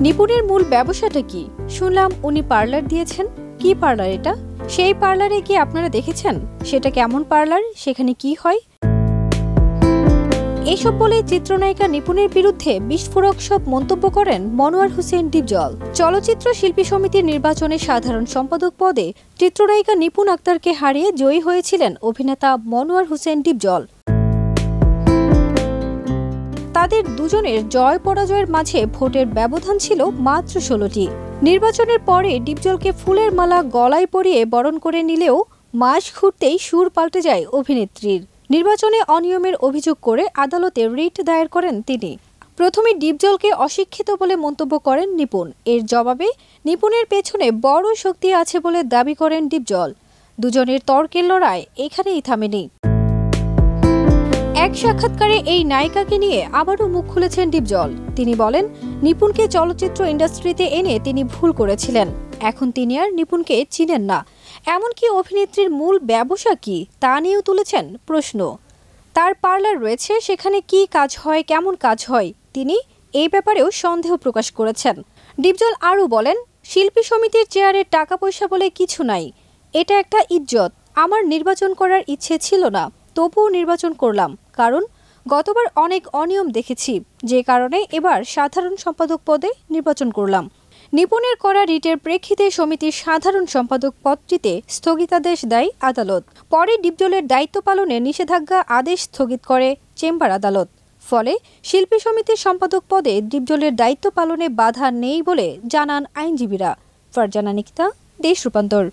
নিপুণের মূল ব্যবসাটা কি? শুনলাম উনি পার্লার দিয়েছেন। কি পার্লার এটা? সেই পার্লারে কি আপনারা দেখেছেন? সেটা কেমন পার্লার? সেখানে কি হয়? এসব বলে চিত্রনায়িকা নিপুণের বিরুদ্ধে বিস্ফোরক সব মন্তব্য করেন মনোয়ার হোসেন ডিপজল। চলচ্চিত্র শিল্পী সমিতির নির্বাচনে সাধারণ সম্পাদক পদে চিত্রনায়িকা নিপুণ আক্তারকে হারিয়ে জয়ী হয়েছিলেন অভিনেতা মনোয়ার হোসেন ডিপজল। তাদের দুজনের জয় পরাজয়ের মাঝে ভোটের ব্যবধান ছিল মাত্র ১৬টি। নির্বাচনের পরে ডিপজলকে ফুলের মালা গলায় পরিয়ে বরণ করে নিলেও মাস ঘুরতেই সুর পাল্টে যায় অভিনেত্রীর। নির্বাচনে অনিয়মের অভিযোগ করে আদালতে রিট দায়ের করেন তিনি। প্রথমে ডিপজলকে অশিক্ষিত বলে মন্তব্য করেন নিপুণ। এর জবাবে নিপুণের পেছনে বড় শক্তি আছে বলে দাবি করেন ডিপজল। দুজনের তর্কের লড়াই এখানেই থামেনি। এক সাক্ষাৎকারে এই নায়িকাকে নিয়ে আবারও মুখ খুলেছেন ডিপজল। তিনি বলেন, নিপুণকে চলচ্চিত্র ইন্ডাস্ট্রিতে এনে তিনি ভুল করেছিলেন। এখন তিনি আর নিপুণকে চিনেন না। এমনকি অভিনেত্রীর মূল ব্যবসা কি তা নিয়েও তুলেছেন প্রশ্ন। তার পার্লার রয়েছে, সেখানে কি কাজ হয়, কেমন কাজ হয়, তিনি এই ব্যাপারেও সন্দেহ প্রকাশ করেছেন। ডিপজল আরও বলেন, শিল্পী সমিতির চেয়ারের টাকা পয়সা বলে কিছু নাই। এটা একটা ইজ্জত। আমার নির্বাচন করার ইচ্ছে ছিল না, তবুও নির্বাচন করলাম, কারণ গতবার অনেক অনিয়ম দেখেছি, যে কারণে এবার সাধারণ সম্পাদক পদে নির্বাচন করলাম। নিপুণের করা রিটের প্রেক্ষিতে সমিতির সাধারণ সম্পাদক পদটিতে স্থগিতাদেশ দেয় আদালত। পরে ডিপজলের দায়িত্ব পালনে নিষেধাজ্ঞা আদেশ স্থগিত করে চেম্বার আদালত। ফলে শিল্পী সমিতির সম্পাদক পদে ডিপজলের দায়িত্ব পালনে বাধা নেই বলে জানান আইনজীবীরা। ফারজানা নিকিতা, দেশ রূপান্তর।